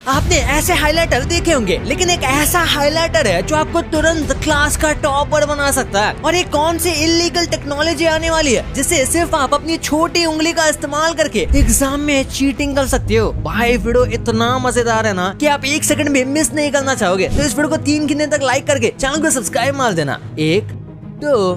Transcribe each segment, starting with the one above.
आपने ऐसे हाइलाइटर देखे होंगे, लेकिन एक ऐसा हाइलाइटर है जो आपको तुरंत क्लास का टॉपर बना सकता है। और ये कौन सी इलीगल टेक्नोलॉजी आने वाली है जिससे सिर्फ आप अपनी छोटी उंगली का इस्तेमाल करके एग्जाम में चीटिंग कर सकते हो। भाई वीडियो इतना मजेदार है ना कि आप एक सेकंड भी मिस नहीं करना चाहोगे। तो इस वीडियो को 3 गिनने तक लाइक करके चैनल को सब्सक्राइब मार देना। 1 2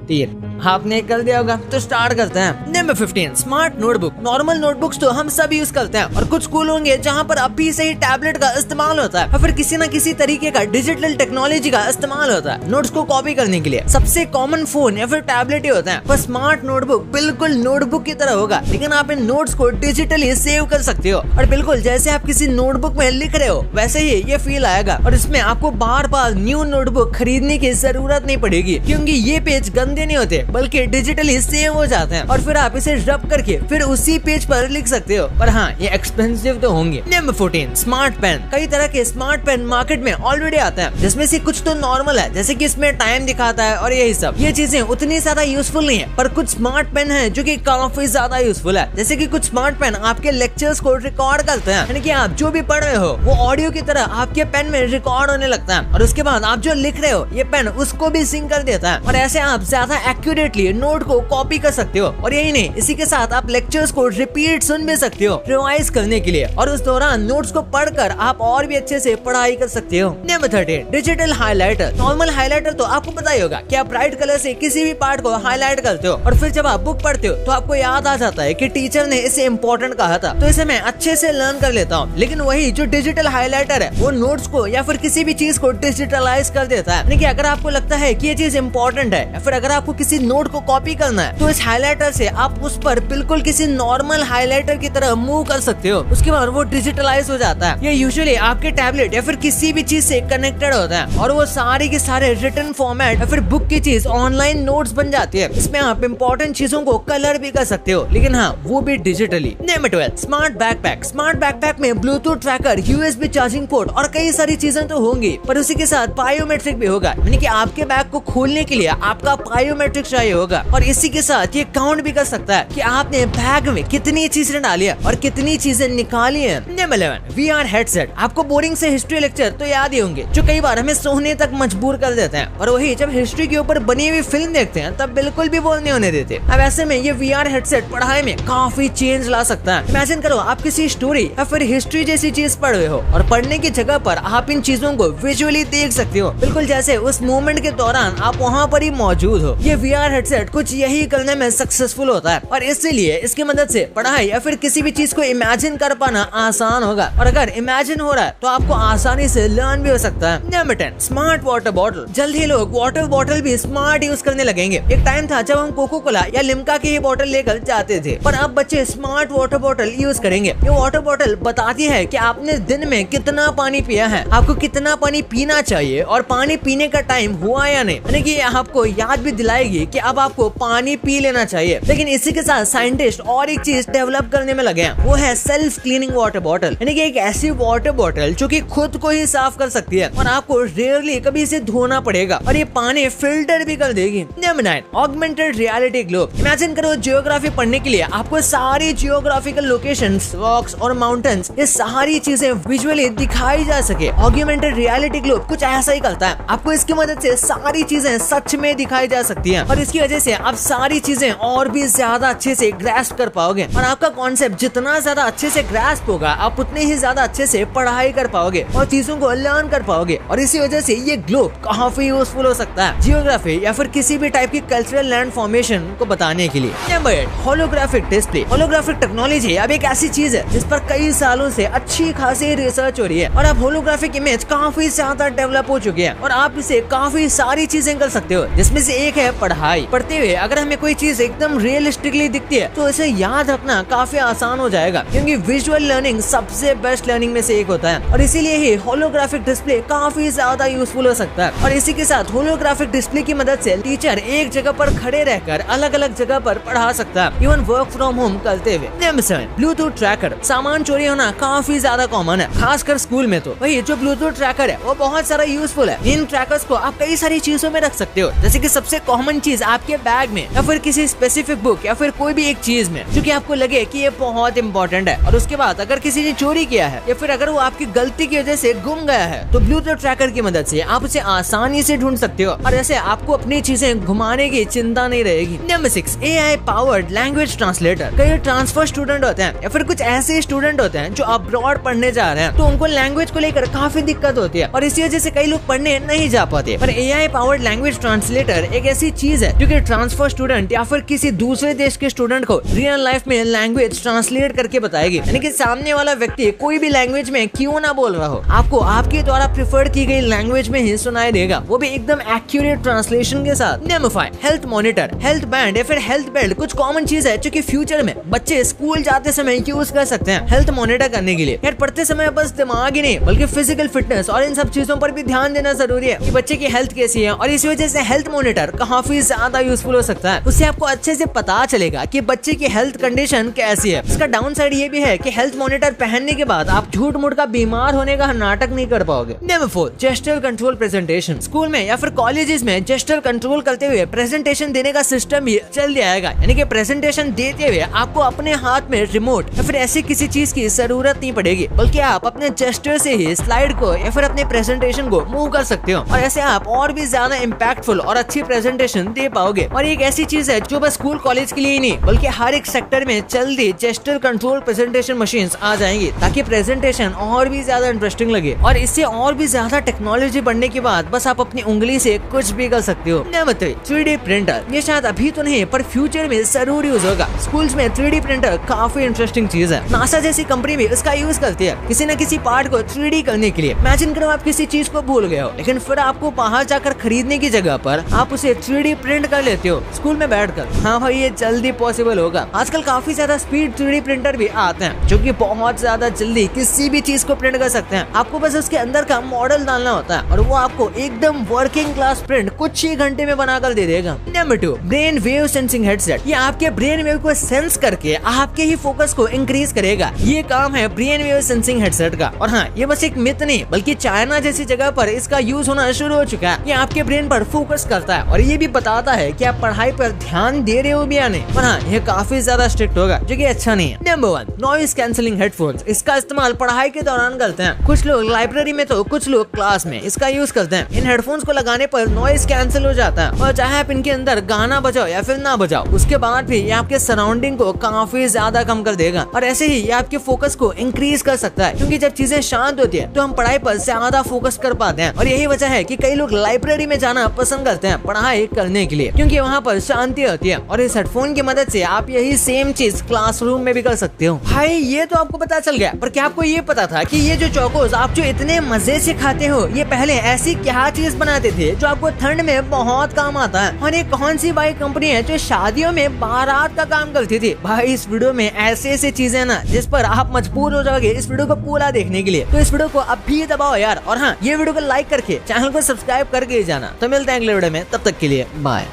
3 आपने कर दिया होगा। तो स्टार्ट करते हैं। Number 15 smart notebook. Normal notebooks तो हम सब यूज करते हैं और कुछ स्कूल होंगे जहाँ पर अभी से ही टैबलेट का इस्तेमाल होता है और फिर किसी न किसी तरीके का डिजिटल टेक्नोलॉजी का इस्तेमाल होता है नोट्स को कॉपी करने के लिए। सबसे कॉमन फोन या फिर टैबलेट ही होता है। पर स्मार्ट नोटबुक बिल्कुल नोटबुक की तरह होगा, लेकिन आप इन नोट्स को डिजिटली सेव कर सकते हो और बिल्कुल जैसे आप किसी नोटबुक में लिख रहे हो वैसे ही ये फील आएगा। और इसमें आपको बार बार न्यू नोटबुक खरीदने की जरूरत नहीं पड़ेगी, क्योंकि ये पेज गंदे नहीं होते बल्कि डिजिटली सेव हो जाते हैं और फिर आप इसे रब करके फिर उसी पेज पर लिख सकते हो। पर हाँ, ये एक्सपेंसिव तो होंगे। Number 14 smart pen. कई तरह के स्मार्ट पेन मार्केट में ऑलरेडी आते हैं, जिसमें से कुछ तो नॉर्मल है, जैसे कि इसमें टाइम दिखाता है और यही सब। ये चीजें उतनी ज्यादा यूजफुल नहीं है, पर कुछ स्मार्ट पेन है जो कि काफी ज्यादा यूजफुल है। जैसे कि कुछ स्मार्ट पेन आपके लेक्चर्स को रिकॉर्ड करते हैं, यानी कि आप जो भी पढ़ रहे हो वो ऑडियो की तरह आपके पेन में रिकॉर्ड होने लगता है और उसके बाद आप जो लिख रहे हो ये पेन उसको भी सिंक कर देता है और ऐसे आप ज्यादा एक्यूरेटली नोट को कॉपी कर सकते हो। और यही नहीं, इसी के साथ आप लेक्चर्स को रिपीट सुन भी सकते हो रिवाइज करने के लिए और उस दौरान नोट्स को पढ़कर आप और भी अच्छे से पढ़ाई कर सकते हो। Number 13 digital highlighter. Normal highlighter तो आपको पता ही होगा कि आप ब्राइट कलर से किसी भी पार्ट को हाईलाइट करते हो और फिर जब आप बुक पढ़ते हो तो आपको याद आ जाता है कि टीचर ने इसे इम्पोर्टेंट कहा था, तो इसे मैं अच्छे से लर्न कर लेता हूँ। लेकिन वही जो डिजिटल हाइलाइटर है वो नोट्स को या फिर किसी भी चीज को डिजिटलाइज कर देता है। यानी अगर आपको लगता है कि ये चीज इम्पोर्टेंट है या फिर अगर आपको किसी नोट को कॉपी करना है तो इस हाइलाइटर से आप उस पर बिल्कुल किसी नॉर्मल हाइलाइटर की तरह मूव कर सकते हो। उसके बाद वो डिजिटलाइज हो जाता है। ये यूजुअली आपके टैबलेट या फिर किसी भी चीज से कनेक्टेड होता है और वो सारे के सारे रिटन फॉर्मेट या फिर बुक की चीज ऑनलाइन नोट्स बन जाती है। इसमें आप इंपॉर्टेंट चीजों को कलर भी कर सकते हो, लेकिन हाँ वो भी digitally. Number 12 smart backpack. Smart backpack में Bluetooth tracker, USB charging port और कई सारी चीजें तो होंगी, पर उसी के साथ बायोमेट्रिक भी होगा। यानी कि आपके बैग को खोलने के लिए आपका बायोमेट्रिक चाहिए होगा और इसी के साथ ये काउंट भी कर सकता है कि आपने बैग में कितनी चीजें डाली है और कितनी चीजें निकाली है। Number 11 VR headset. आपको बोरिंग से हिस्ट्री लेक्चर तो याद ही होंगे जो कई बार हमें सोने तक मजबूर कर देते हैं, और वही जब हिस्ट्री के ऊपर बनी हुई फिल्म देखते हैं तब बिल्कुल भी बोर नहीं होने देते। अब ऐसे में ये VR हेडसेट पढ़ाई में काफी चेंज ला सकता है। इमेजिन करो आप किसी स्टोरी या फिर हिस्ट्री जैसी चीज पढ़ रहे हो और पढ़ने की जगह पर आप इन चीजों को विजुअली देख सकते हो, बिल्कुल जैसे उस मोमेंट के दौरान आप वहाँ पर ही मौजूद हो। ये VR हेडसेट कुछ यही करने में सक्सेसफुल होता है और इसीलिए इसकी मदद से पढ़ाई या फिर किसी भी चीज को इमेजिन कर पाना आसान होगा, और अगर इमेजिन हो रहा है तो आपको आसानी से लर्न भी हो सकता है। Number 10 smart water bottle. जल्द ही लोग वाटर बॉटल भी स्मार्ट यूज करने लगेंगे। एक टाइम था जब हम कोको कोला या लिम्का की बोतल लेकर जाते थे, पर अब बच्चे स्मार्ट वाटर बॉटल यूज करेंगे। ये वाटर बॉटल बताती है कि आपने दिन में कितना पानी पिया है, आपको कितना पानी पीना चाहिए और पानी पीने का टाइम हुआ या नहीं। यानी कि आपको याद भी दिलाएगी कि अब आपको पानी पी लेना चाहिए। लेकिन इसी के साथ साइंटिस्ट और एक चीज डेवलप करने में लगे हैं, वो है सेल्फ क्लीनिंग वाटर बॉटल। यानी कि एक ऐसी वाटर बॉटल जो कि खुद को ही साफ कर सकती है और आपको रेयरली कभी इसे धोना पड़ेगा और ये पानी फिल्टर भी कर देगी। Number 9 augmented reality globe. Imagine करो जियोग्राफी पढ़ने के लिए आपको सारी जियोग्राफिकल लोकेशंस, रॉक्स और माउंटेन्स, ये सारी चीजें विजुअली दिखाई जा सके। ऑगमेंटेड रियलिटी ग्लोब कुछ ऐसा ही करता है। आपको इसकी मदद से सारी चीजें सच में दिखाई जा सकती है और इसकी वजह से आप सारी चीजें और भी ज्यादा अच्छे से ग्रास्प कर पाओगे और आपका कॉन्सेप्ट जितना ज्यादा अच्छे से ग्रास्प होगा आप उतने ही ज्यादा अच्छे से पढ़ाई कर पाओगे और चीजों को लर्न कर पाओगे। और इसी वजह से ये ग्लोब काफी यूजफुल हो सकता है जियोग्राफी या फिर किसी भी टाइप की कल्चरल लैंड फॉर्मेशन को बताने के लिए। Number 8 holographic display. Holographic technology अब एक ऐसी चीज है जिस पर कई सालों से अच्छी खासी रिसर्च हो रही है और अब होलोग्राफिक इमेज काफी ज्यादा डेवलप हो चुकी है और आप इसे काफी सारी चीजें कर सकते हो, जिसमें से एक है पढ़ाई। पढ़ते हुए अगर हमें कोई चीज एकदम रियलिस्टिकली दिखती है तो इसे याद रखना काफी आसान हो जाएगा, क्योंकि विजुअल लर्निंग सबसे बेस्ट लर्निंग में से एक होता है और इसीलिए ही होलोग्राफिक डिस्प्ले काफी ज्यादा यूजफुल हो सकता है। और इसी के साथ होलोग्राफिक डिस्प्ले की मदद से टीचर एक जगह पर खड़े रहकर अलग अलग जगह पर पढ़ा सकता है, इवन वर्क फ्रॉम होम करते हुए। Number 7 Bluetooth tracker. सामान चोरी होना काफी ज्यादा कॉमन है, खासकर स्कूल में। तो वही जो ब्लूटूथ ट्रैकर है वो बहुत सारा यूजफुल है। इन ट्रैकर्स को आप कई सारी चीजों में रख सकते हो, जैसे कि सबसे कॉमन चीज चीज आपके बैग में या फिर किसी स्पेसिफिक बुक या फिर कोई भी एक चीज में जो कि आपको लगे कि ये बहुत इंपॉर्टेंट है, और उसके बाद अगर किसी ने चोरी किया है या फिर अगर वो आपकी गलती की वजह से गुम गया है तो ब्लूटूथ ट्रैकर की मदद से आप उसे आसानी से ढूंढ सकते हो और ऐसे आपको अपनी चीजें घुमाने की चिंता नहीं रहेगी। Number 6, AI powered language translator. कई ट्रांसफर स्टूडेंट होते हैं या फिर कुछ ऐसे स्टूडेंट होते हैं जो अब्रॉड पढ़ने जा रहे हैं, तो उनको लैंग्वेज को लेकर काफी दिक्कत होती है और इसी वजह से कई लोग पढ़ने नहीं जा पाते। पर AI पावर्ड लैंग्वेज ट्रांसलेटर एक ऐसी चीज है जो कि ट्रांसफर स्टूडेंट या फिर किसी दूसरे देश के स्टूडेंट को रियल लाइफ में लैंग्वेज ट्रांसलेट करके बताएगी, यानी कि सामने वाला व्यक्ति कोई भी लैंग्वेज में क्यों ना बोल रहा हो, आपको आपके द्वारा प्रिफर्ड की गई लैंग्वेज में ही सुनाई देगा, वो भी एकदम एक्यूरेट ट्रांसलेशन के साथ। Number 5, health monitor. Health band या फिर हेल्थ बेल्ट कुछ कॉमन चीज है जो कि फ्यूचर में बच्चे स्कूल जाते समय यूज कर सकते हैं हेल्थ मॉनिटर करने के लिए। यार पढ़ते समय बस दिमाग ही नहीं बल्कि फिजिकल फिटनेस और इन सब चीजों पर भी ध्यान देना जरूरी है कि बच्चे की हेल्थ कैसी है, और इस वजह से हेल्थ मॉनिटर काफी ज्यादा यूजफुल हो सकता है। उससे आपको अच्छे से पता चलेगा कि बच्चे की हेल्थ कंडीशन कैसी है। इसका डाउन साइड ये भी है कि हेल्थ मॉनिटर पहनने के बाद आप झूठ मूठ का बीमार होने का नाटक नहीं कर पाओगे। Number 4, gesture control presentation. School में या फिर कॉलेजेस में जेस्चर कंट्रोल करते हुए प्रेजेंटेशन देने का सिस्टम भी जल्दी आएगा, यानी कि प्रेजेंटेशन देते हुए आपको अपने हाथ में रिमोट या फिर ऐसी किसी चीज की जरूरत नहीं पड़ेगी, बल्कि आप अपने जेस्चर से ही स्लाइड को या फिर अपने प्रेजेंटेशन को मूव कर सकते हो और ऐसे आप और भी ज्यादा इम्पैक्टफुल और अच्छी प्रेजेंटेशन दे पाओगे। और एक ऐसी चीज है जो बस स्कूल कॉलेज के लिए ही नहीं बल्कि हर एक सेक्टर में जल्दी जेस्चर कंट्रोल प्रेजेंटेशन मशीन्स आ जाएंगी ताकि प्रेजेंटेशन और भी ज्यादा इंटरेस्टिंग लगे, और इससे और भी ज्यादा टेक्नोलॉजी बढ़ने के बाद बस आप अपनी उंगली से कुछ भी कर सकते हो। Number 3, 3D printer. ये शायद अभी तो नहीं पर फ्यूचर में जरूर यूज होगा। स्कूल्स में 3D प्रिंटर काफी इंटरेस्टिंग चीज है। नासा जैसी कंपनी भी इसका यूज करती है किसी न किसी पार्ट को 3D करने के लिए। इमेजिन करो आप किसी चीज को भूल गए हो लेकिन फिर आपको बाहर जाकर खरीदने की जगह पर आप उसे 3D प्रिंट कर लेते हो स्कूल में बैठकर। हाँ भाई, ये जल्दी पॉसिबल होगा। आजकल काफी ज्यादा स्पीड 3D प्रिंटर भी आते हैं जो कि बहुत ज्यादा जल्दी किसी भी चीज को प्रिंट कर सकते हैं। आपको बस उसके अंदर का मॉडल डालना होता है और वो आपको एकदम वर्किंग क्लास प्रिंट कुछ ही घंटे में बनाकर दे देगा। Number 2, brain wave sensing headset. ये आपके ब्रेन वेव को सेंस करके आपके ही फोकस को इंक्रीज करेगा। ये काम है ब्रेन वेव सेंसिंग हेडसेट का। और हाँ, ये बस एक मिथ नहीं बल्कि चाइना जैसी जगह पर इसका यूज होना शुरू हो चुका है। ये आपके ब्रेन पर फोकस करता है और ये भी बताता है कि आप पढ़ाई पर ध्यान दे रहे हो भी या नहीं। और हाँ, ये काफी ज्यादा स्ट्रिक्ट होगा जो कि अच्छा नहीं है। Number 1, noise cancelling headphones. इसका इस्तेमाल पढ़ाई के दौरान करते हैं कुछ लोग लाइब्रेरी में तो कुछ लोग क्लास में इसका यूज करते हैं। इन हेडफोन्स को लगाने पर नॉइज कैंसिल हो जाता है और चाहे आप इनके अंदर गाना बजाओ या फिर ना बजाओ उसके बाद भी ये आपके सराउंडिंग को काफी ज्यादा कम कर देगा और ऐसे ही ये आपके फोकस को इंक्रीज कर सकता है, क्योंकि जब चीजें शांत होती है तो हम पढ़ाई पर ज्यादा फोकस कर पाते हैं। और यही वजह है कि कई लोग लाइब्रेरी में जाना पसंद करते हैं पढ़ाई करने के लिए, क्योंकि वहाँ पर शांति होती है। और इस हेडफोन की मदद से आप यही सेम चीज क्लासरूम में भी कर सकते हो। भाई ये तो आपको पता चल गया, पर क्या आपको ये पता था कि ये जो चोकोस आप जो इतने मजे से खाते हो ये पहले ऐसी क्या चीज बनाते थे जो आपको ठंड में बहुत काम आता है? और ये कौन सी बाइक कंपनी है जो शादियों में बारात का काम करती थी? भाई इस वीडियो में ऐसे ऐसे चीजें ना जिस पर आप मजबूर हो जाओगे इस वीडियो को पूरा देखने के लिए। तो इस वीडियो को अभी दबाओ यार, और हाँ, ये वीडियो को लाइक करके चैनल को सब्सक्राइब करके जाना। तो मिलते हैं अगले वीडियो में, तब तक के लिए बाय।